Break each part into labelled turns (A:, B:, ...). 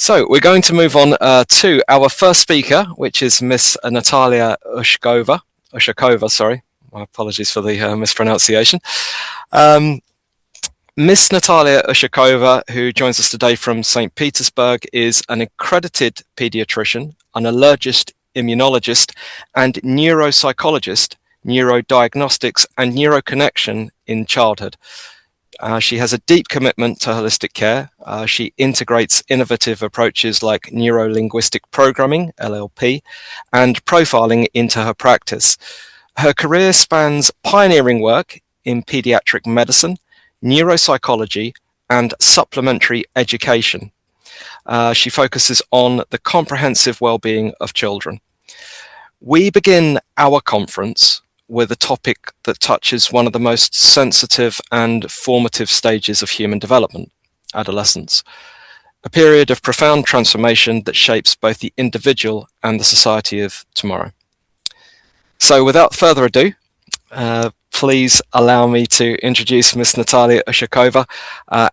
A: So we're going to move on to our first speaker, which is Miss Natalya Ushakova, sorry. My apologies for the mispronunciation. Miss Natalya Ushakova, who joins us today from St. Petersburg, is an accredited pediatrician, an allergist-immunologist, and neuropsychologist, neurodiagnostics, and neuroconnection in childhood. She has a deep commitment to holistic care. She integrates innovative approaches like neuro-linguistic programming, LLP, and profiling into her practice. Her career spans pioneering work in pediatric medicine, neuropsychology, and supplementary education. She focuses on the comprehensive well-being of children. We begin our conference with a topic that touches one of the most sensitive and formative stages of human development, adolescence, a period of profound transformation that shapes both the individual and the society of tomorrow. So without further ado, please allow me to introduce Ms. Natalya Ushakova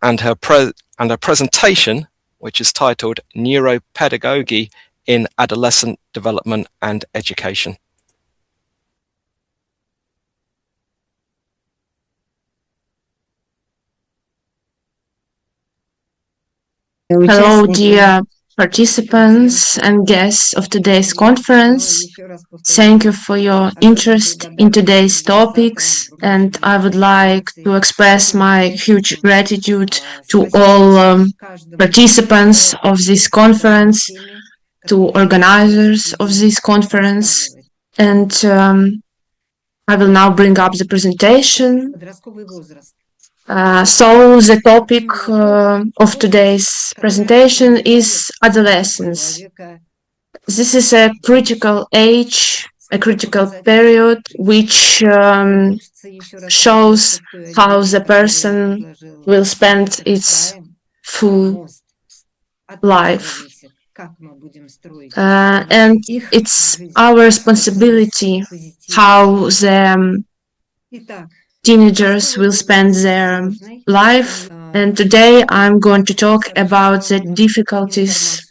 A: and her presentation, which is titled Neuropedagogy in Adolescent Development and Education.
B: Hello, dear participants and guests of today's conference. Thank you for your interest in today's topics, and I would like to express my huge gratitude to all participants of this conference, to organizers of this conference, and I will now bring up the presentation. So the topic of today's presentation is adolescence. This is a critical age, a critical period, which shows how the person will spend its full life. And it's our responsibility how the teenagers will spend their life, and today I'm going to talk about the difficulties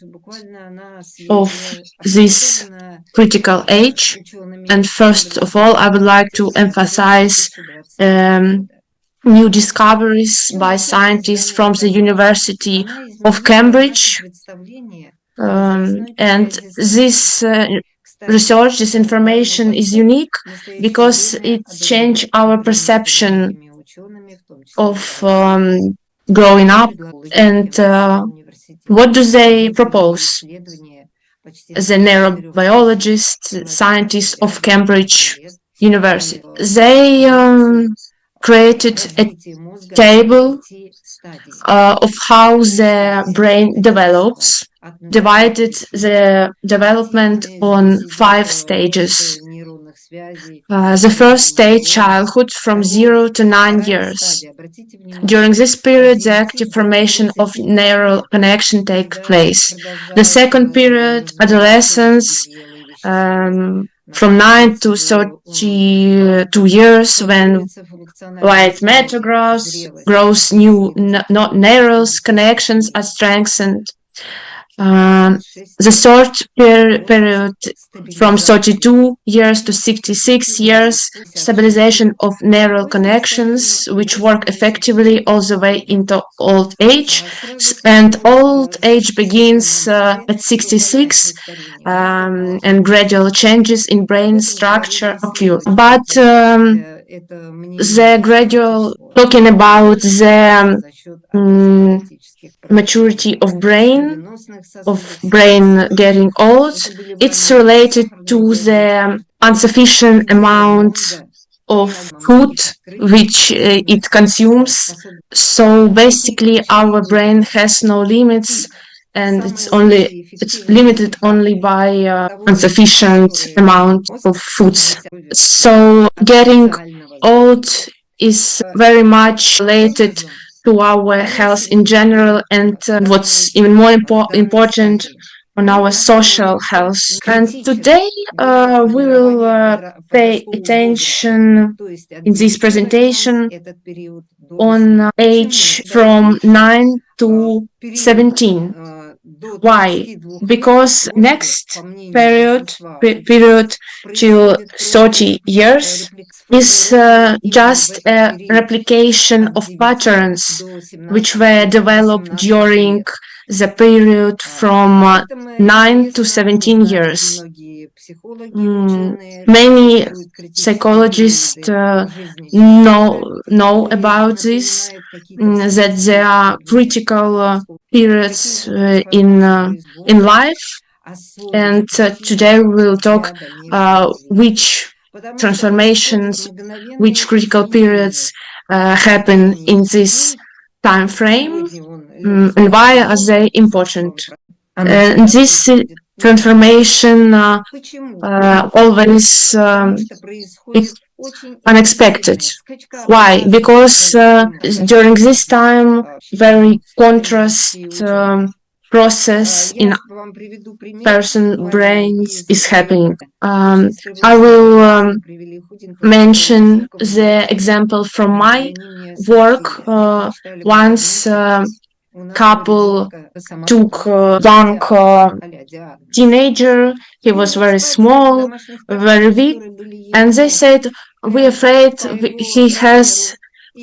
B: of this critical age. And first of all, I would like to emphasize new discoveries by scientists from the University of Cambridge, and this research, this information is unique because it changed our perception of growing up. And what do they propose? The neurobiologist, scientists of Cambridge University. They created a table of how the brain develops, divided the development on 5 stages. The first stage, childhood, from 0 to 9 years. During this period, the active formation of neural connection takes place. The second period, adolescence, from 9 to 32 years, when white matter grows, new neural connections are strengthened. The third period, from 32 years to 66 years, stabilization of neural connections, which work effectively all the way into old age. And old age begins at 66, and gradual changes in brain structure occur. But the gradual, talking about the maturity of brain getting old, it's related to the insufficient amount of food which it consumes. So basically our brain has no limits, and it's limited only by insufficient amount of foods. So getting old is very much related to our health in general, and what's even more important, on our social health. And today we will pay attention in this presentation on age from 9 to 17. Why? Because next period till 30 years is just a replication of patterns which were developed during the period from 9 to 17 years. Many psychologists know about this, that there are critical periods in life, and today we will talk which transformations, which critical periods happen in this time frame, and why are they important. This transformation always unexpected. Why? Because during this time, very contrast process in person brains is happening. I will mention the example from my work. Once couple took young teenager. He was very small, very weak, and they said, "We're afraid he has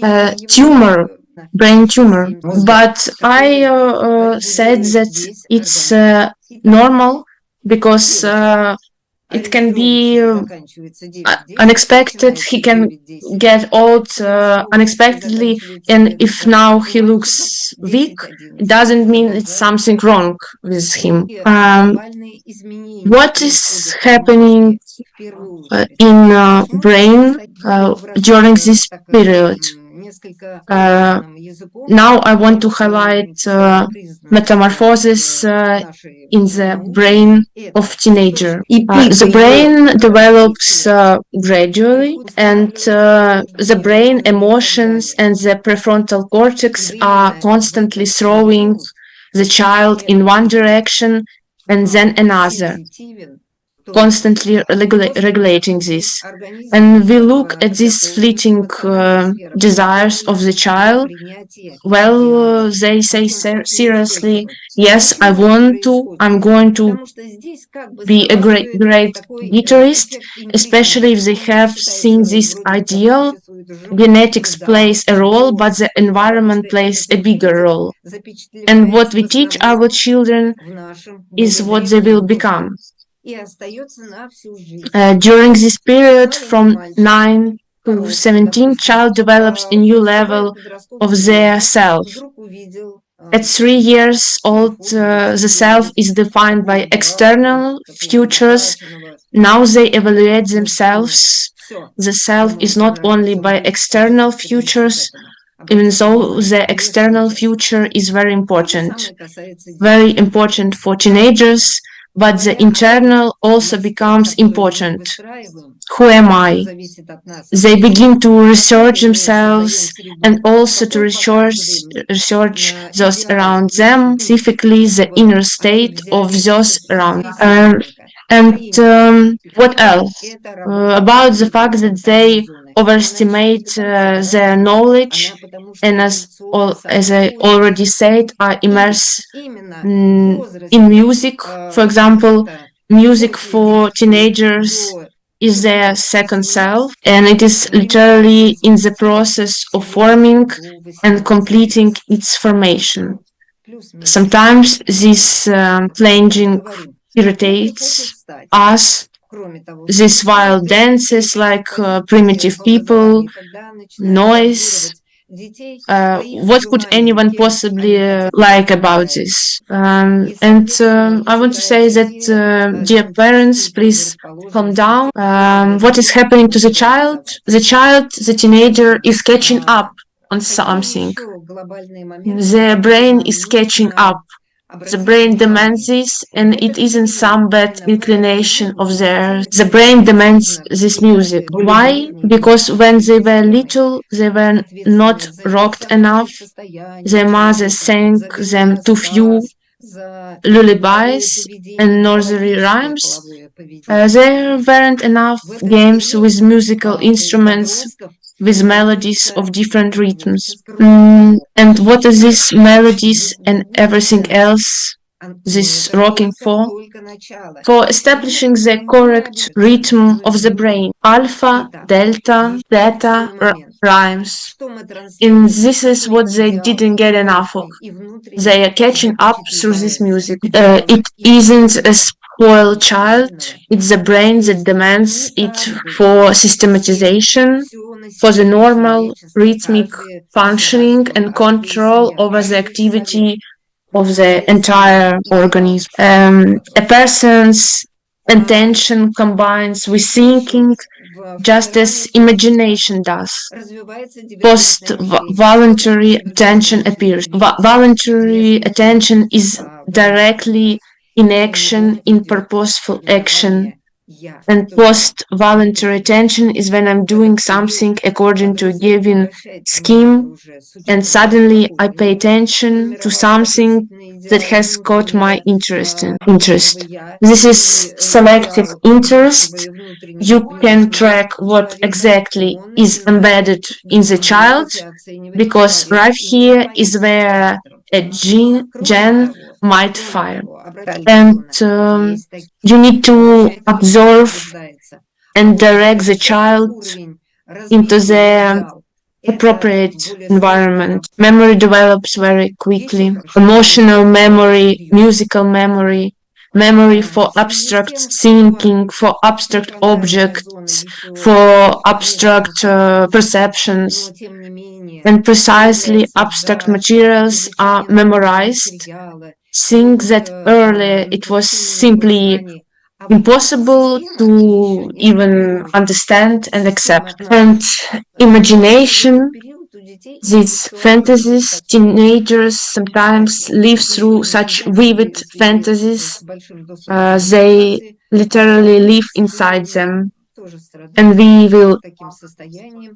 B: a tumor, brain tumor." But I said that it's normal because it can be unexpected. He can get old unexpectedly, and if now he looks weak, it doesn't mean it's something wrong with him. What is happening in brain during this period? Now I want to highlight metamorphosis in the brain of teenager. The brain develops gradually, and the brain, emotions, and the prefrontal cortex are constantly throwing the child in one direction and then another, constantly regulating this. And we look at these fleeting desires of the child. Well, they say seriously, yes, I want to, I'm going to be a great guitarist, especially if they have seen this ideal. Genetics plays a role, but the environment plays a bigger role. And what we teach our children is what they will become. During this period from 9 to 17, child develops a new level of their self. At 3 years old, the self is defined by external features. Now they evaluate themselves. The self is not only by external features, even though the external future is very important for teenagers, but the internal also becomes important. Who am I? They begin to research themselves and also to research those around them, specifically the inner state of those around. What else? About the fact that they overestimate their knowledge, and as I already said, are immersed in music. For example, music for teenagers is their second self, and it is literally in the process of forming and completing its formation. Sometimes this planging irritates us. These wild dances like primitive people, noise. What could anyone possibly like about this? I want to say that, dear parents, please calm down. What is happening to the child? The teenager is catching up on something. Their brain is catching up. The brain demands this, and it isn't some bad inclination of theirs. The brain demands this music. Why? Because when they were little, they were not rocked enough. Their mother sang them too few lullabies and nursery rhymes. There weren't enough games with musical instruments with melodies of different rhythms. And what are these melodies and everything else? this rocking for establishing the correct rhythm of the brain, alpha, delta, theta rhymes. And this is what they didn't get enough of. They are catching up through this music. It isn't a spoiled child, it's the brain that demands it for systematization, for the normal rhythmic functioning and control over the activity of the entire organism. A person's attention combines with thinking just as imagination does. Post-voluntary attention appears. Voluntary attention is directly in action, in purposeful action. And post-voluntary attention is when I'm doing something according to a given scheme, and suddenly I pay attention to something that has caught my interest. This is selective interest. You can track what exactly is embedded in the child, because right here is where a gen might fire. And you need to observe and direct the child into the appropriate environment. Memory develops very quickly. Emotional memory, musical memory, memory for abstract thinking, for abstract objects, for abstract perceptions. And precisely abstract materials are memorized. Things that earlier it was simply impossible to even understand and accept. And imagination, these fantasies, teenagers sometimes live through such vivid fantasies, they literally live inside them. And we will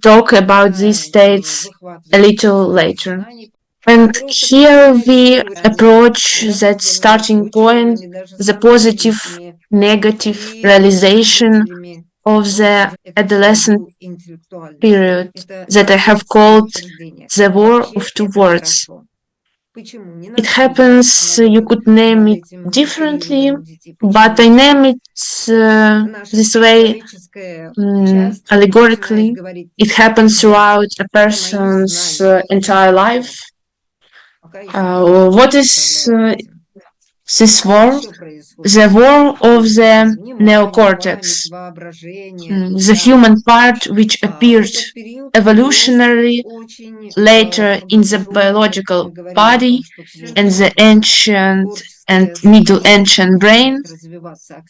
B: talk about these states a little later. And here we approach that starting point, the positive, negative realization of the adolescent period that I have called the war of two words. It happens, you could name it differently, but I name it this way allegorically. It happens throughout a person's entire life. What is this war? The war of the neocortex, the human part which appeared evolutionary later in the biological body, and the ancient and middle ancient brain,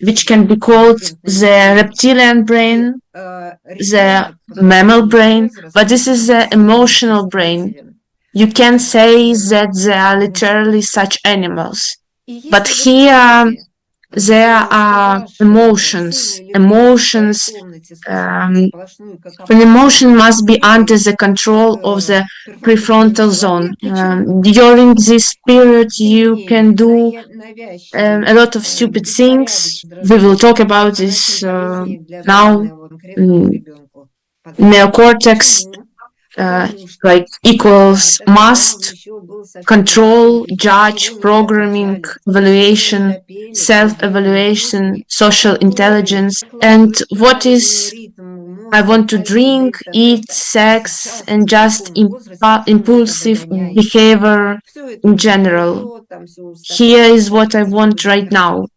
B: which can be called the reptilian brain, the mammal brain, but this is the emotional brain. You can say that they are literally such animals. But here there are emotions. An emotion must be under the control of the prefrontal zone. During this period, you can do a lot of stupid things. We will talk about this now. Neocortex like equals must, control, judge, programming, evaluation, self-evaluation, social intelligence, and what is I want to drink, eat, sex, and just impulsive behavior in general. Here is what I want right now.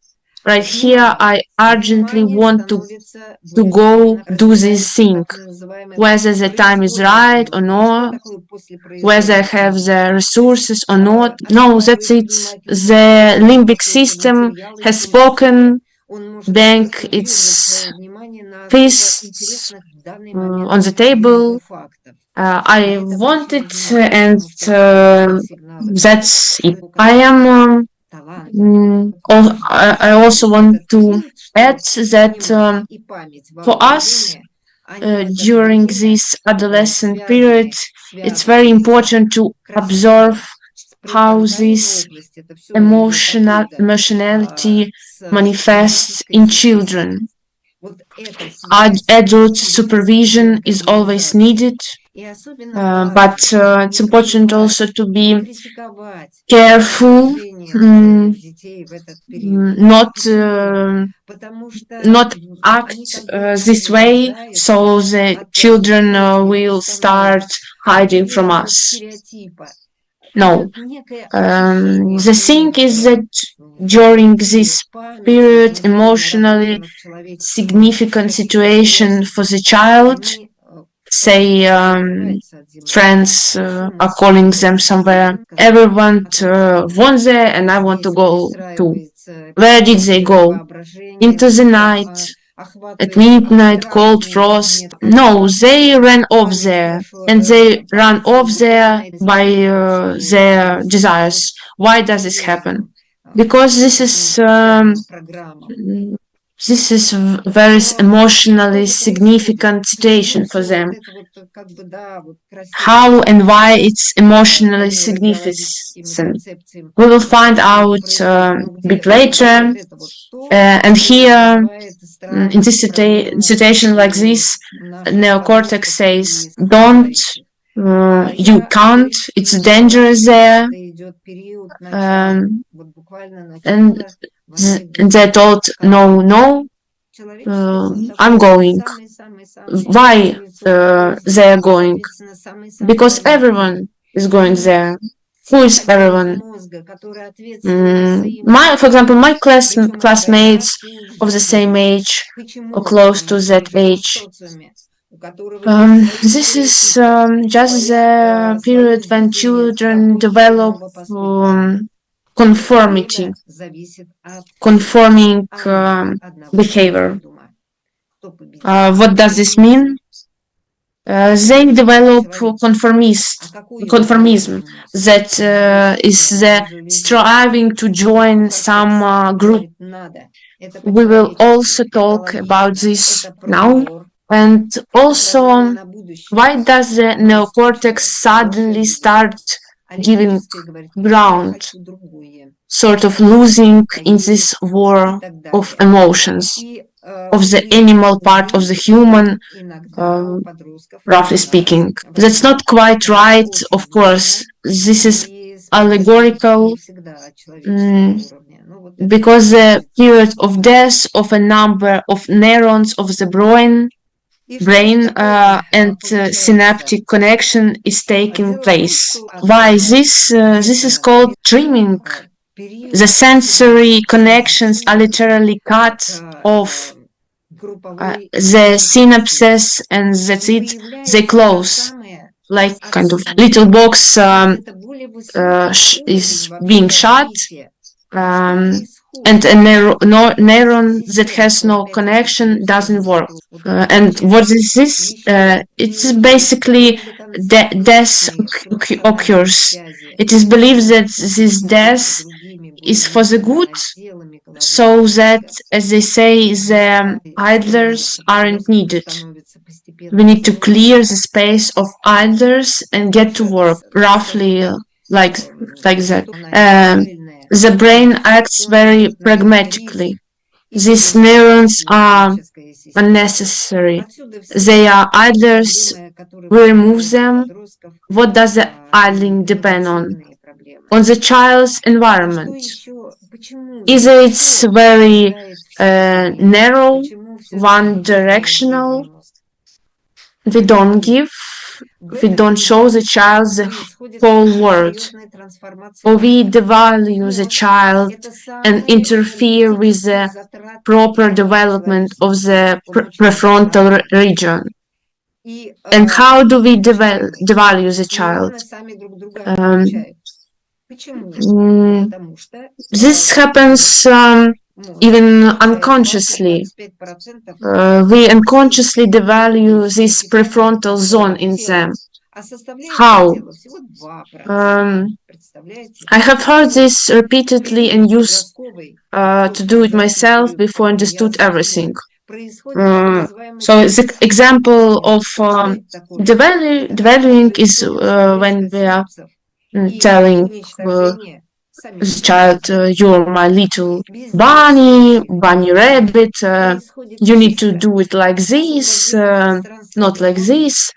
B: Right here, I urgently want to go do this thing, whether the time is right or not, whether I have the resources or not. No, that's it. The limbic system has spoken, bang its fists on the table. I want it, and that's it. I also want to add that for us, during this adolescent period, it's very important to observe how this emotionality manifests in children. Adult supervision is always needed, but it's important also to be careful not act this way, so the children will start hiding from us. No. The thing is that during this period, emotionally significant situation for the child, say friends are calling them somewhere, everyone wants there and I want to go too. Where did they go? Into the night, at midnight, cold frost. No, they ran off there, and they ran off there by their desires. Why does this happen? Because this is very emotionally significant situation for them. How and why it's emotionally significant, we will find out a bit later. And here, in this situation like this, neocortex says, don't, you can't, it's dangerous there. And they told, no, I'm going. Why they are going? Because everyone is going there. Who is everyone? For example, my classmates of the same age or close to that age. This is just the period when children develop conforming behavior. What does this mean? They develop conformism, that is the striving to join some group. We will also talk about this now. And also, why does the neocortex suddenly start giving ground, sort of losing in this war of emotions, of the animal part of the human, roughly speaking? That's not quite right, of course. This is allegorical, because the period of death of a number of neurons of the brain and synaptic connection is taking place. Why this? This is called dreaming. The sensory connections are literally cut off. The synapses, and that's it. They close, like kind of little box is being shut. And a neuron that has no connection doesn't work. And what is this? It's basically death occurs. It is believed that this death is for the good, so that, as they say, the idlers aren't needed. We need to clear the space of idlers and get to work, roughly like that. The brain acts very pragmatically. These neurons are unnecessary. They are idlers. We remove them. What does the idling depend on? On the child's environment. Either it's very narrow, one-directional. We don't show the child the whole world, or we devalue the child and interfere with the proper development of the prefrontal region. And how do we devalue the child? This happens even unconsciously. We unconsciously devalue this prefrontal zone in them. How? I have heard this repeatedly and used to do it myself before I understood everything. So the example of devaluing is when we are telling the child, you're my little bunny rabbit, you need to do it like this, not like this.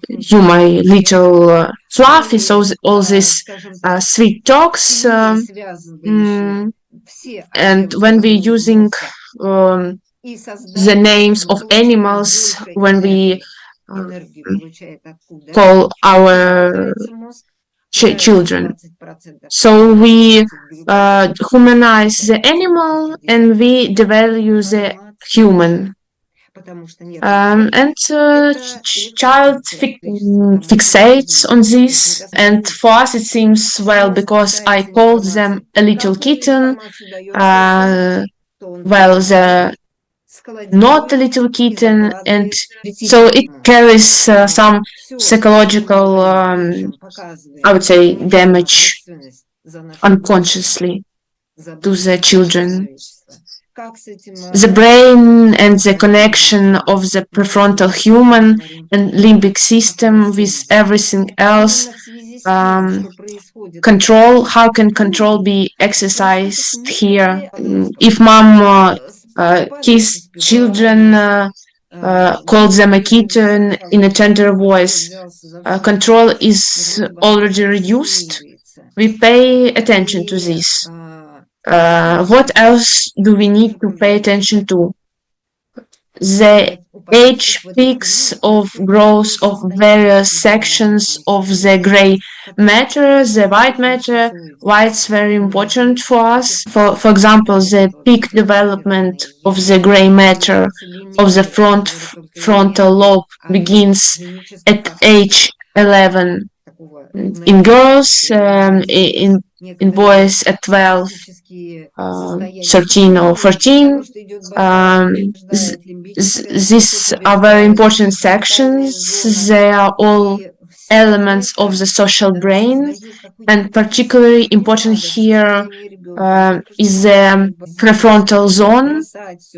B: You my little fluffy. So all these sweet talks. And when we're using the names of animals, when we um, call our children. So we humanize the animal and we devalue the human. And child fixates on this, and for us it seems, well, because I called them a little kitten, well, the not a little kitten, and so it carries some psychological, I would say, damage unconsciously to the children. The brain and the connection of the prefrontal human and limbic system with everything else. Control, how can control be exercised here? If mom kiss children, calls them a kitten in a tender voice, control is already reduced. We pay attention to this. What else do we need to pay attention to? The age peaks of growth of various sections of the gray matter, the white matter. Why it's very important for us? For example, the peak development of the gray matter of the frontal lobe begins at age 11 in girls, in boys at 12, 13 or 14. These are very important sections. They are all elements of the social brain, and particularly important here is the prefrontal zone.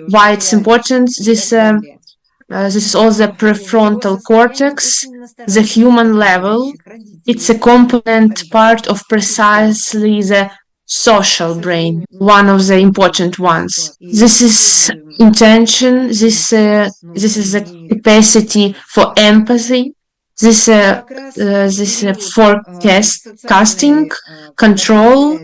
B: Why it's important? This is all the prefrontal cortex, the human level. It's a component part of precisely the social brain, one of the important ones. This is intention. This is the capacity for empathy. This forecasting, control,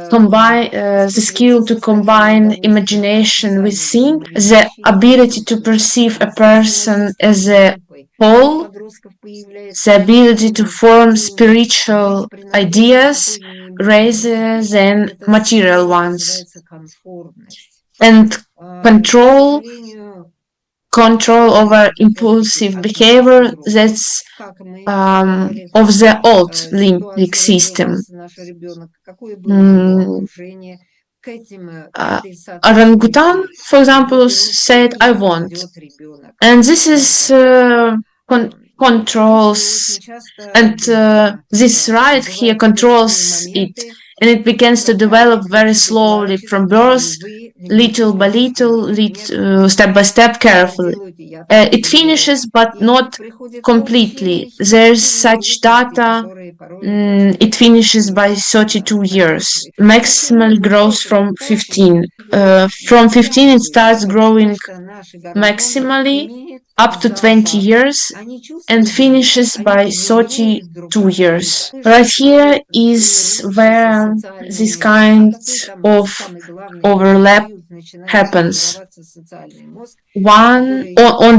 B: combine the skill to combine imagination with think, the ability to perceive a person as a whole, the ability to form spiritual ideas rather than material ones, and control over impulsive behavior that's of the old limbic system. Orangutan, for example, said, "I want," and this is controls, and this right here controls it, and it begins to develop very slowly from birth, little by little, step by step, carefully. It finishes, but not completely. There's such data. It finishes by 32 years. Maximal growth from 15. From 15, it starts growing maximally up to 20 years and finishes by 32 years. Right here is where this kind of overlap happens. On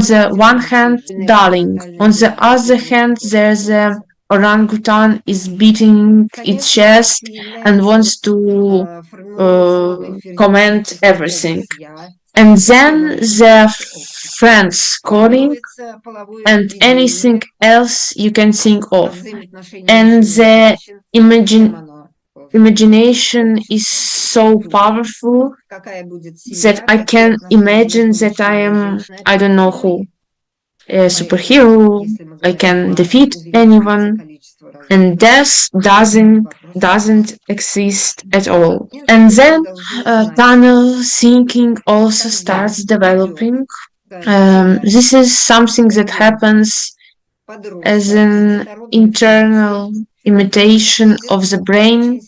B: the one hand, darling. On the other hand, there's a orangutan is beating its chest and wants to comment everything. And then the friends calling and anything else you can think of. And the imagination is so powerful that I can imagine that I am, I don't know who, a superhero, I can defeat anyone, and death doesn't exist at all. And then tunnel thinking also starts developing. This is something that happens as an internal imitation of the brain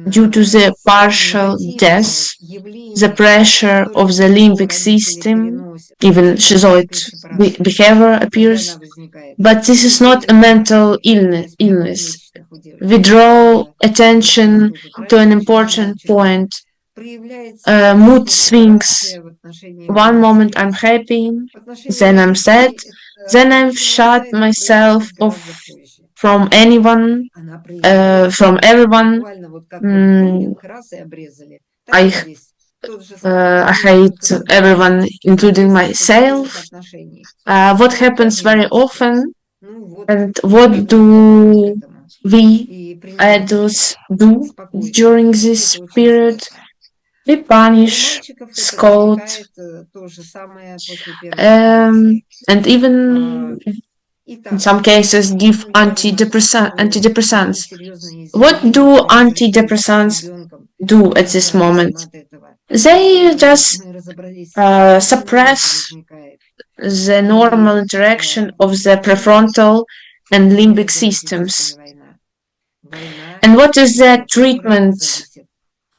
B: due to the partial death, the pressure of the limbic system, even schizoid behavior appears. But this is not a mental illness. We draw attention to an important point. Mood swings. One moment I'm happy, then I'm sad, then I've shut myself off from anyone, from everyone. I hate everyone, including myself. What happens very often, and what do we adults do during this period? We punish, scold, and even in some cases give antidepressants. What do antidepressants do at this moment? They just suppress the normal interaction of the prefrontal and limbic systems. And what is the treatment?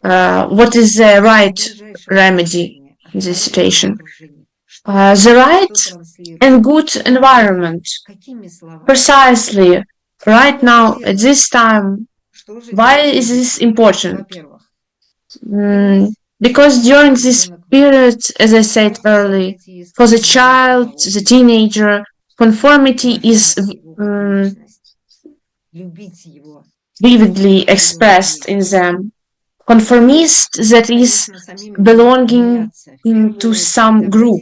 B: What is the right remedy in this situation? The right and good environment. Precisely, right now, at this time, why is this important? Because during this period, as I said earlier, for the child, the teenager, conformity is vividly expressed in them. Conformist, that is, belonging to some group.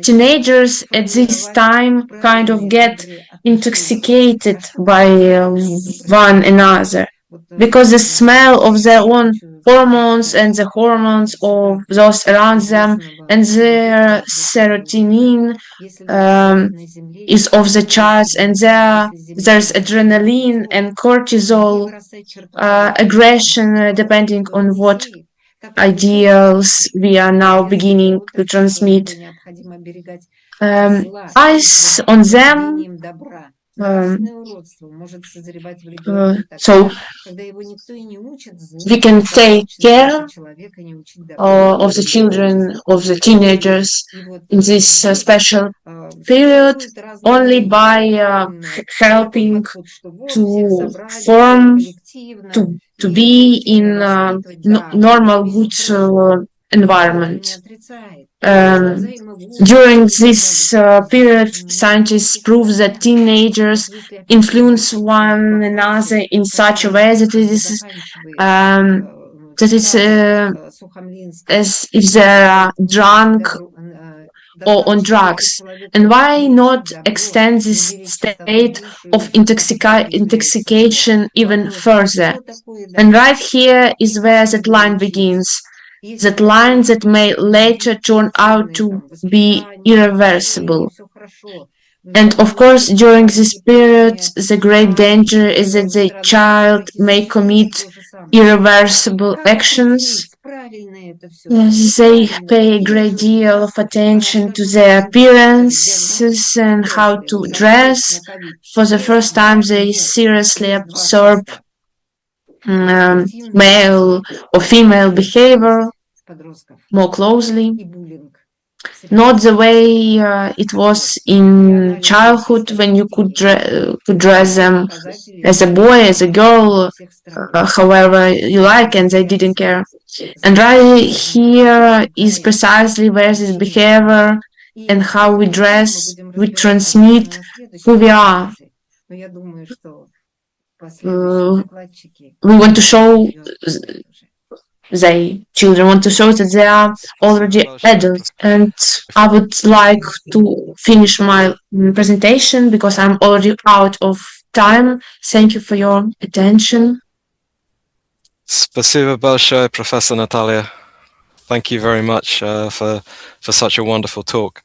B: Teenagers at this time kind of get intoxicated by one another because the smell of their own hormones and the hormones of those around them and their serotonin is of the charts, and there's adrenaline and cortisol, aggression, depending on what ideals we are now beginning to transmit. Eyes on them. So we can take care of the children, of the teenagers in this special period only by helping to form, to be in normal, good environment. During this period, scientists prove that teenagers influence one another in such a way that it is as if they are drunk or on drugs. And why not extend this state of intoxication even further? And right here is where that line begins. That line that may later turn out to be irreversible. And of course, during this period, the great danger is that the child may commit irreversible actions. They pay a great deal of attention to their appearances and how to dress. For the first time, they seriously absorb male or female behavior more closely. Not the way it was in childhood when you could dress them as a boy, as a girl, however you like, and they didn't care. And right here is precisely where this behavior and how we dress, we transmit who we are. We want to show, children want to show that they are already adults. And I would like to finish my presentation because I'm already out of time. Thank you for your attention.
A: Спасибо большое, Professor Natalya. Thank you very much for such a wonderful talk.